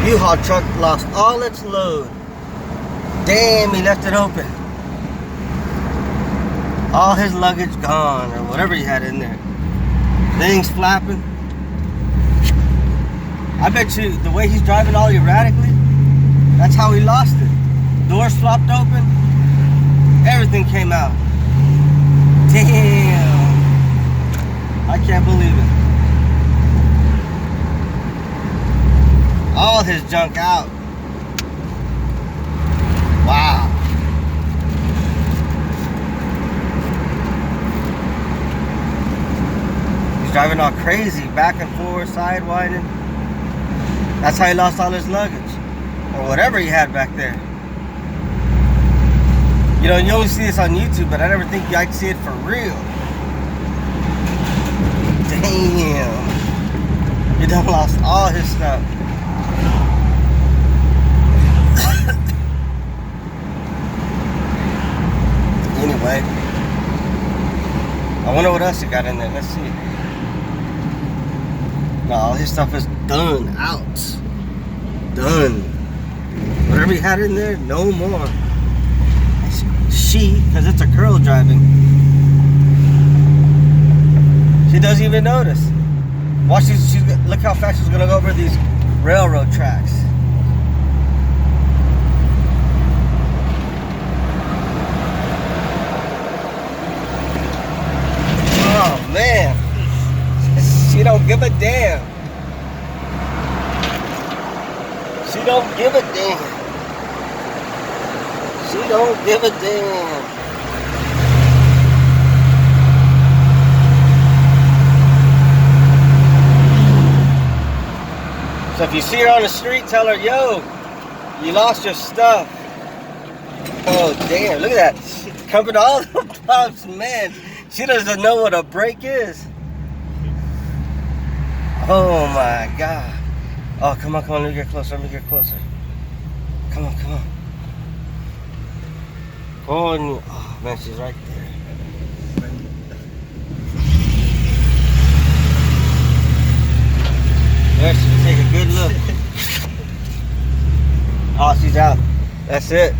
U-Haul truck lost all its load. Damn, he left it open. All his luggage gone, or whatever he had in there. Things flapping. I bet you the way he's driving all erratically, that's how he lost it. Doors flopped open. Everything came out. Damn. I can't believe it. All his junk out. Wow. He's driving all crazy, back and forth, sidewinding. That's how he lost all his luggage. Or whatever he had back there. You know, you only see this on YouTube, but I never think I'd see it for real. Damn. He done lost all his stuff. Anyway, I wonder what else he got in there. Let's see. No, all his stuff is done, out. Done. Whatever he had in there, no more. She, because it's a girl driving. She doesn't even notice. Watch, look how fast she's gonna go over these railroad tracks. Oh man, she don't give a damn. She don't give a damn. She don't give a damn. So if you see her on the street, tell her, yo, you lost your stuff. Oh, damn, look at that. She's coming all the bumps, man. She doesn't know what a brake is. Oh, my God. Oh, come on, let me get closer, Come on. Oh, man, she's right there. There, she can take a good look. Oh, she's out. That's it.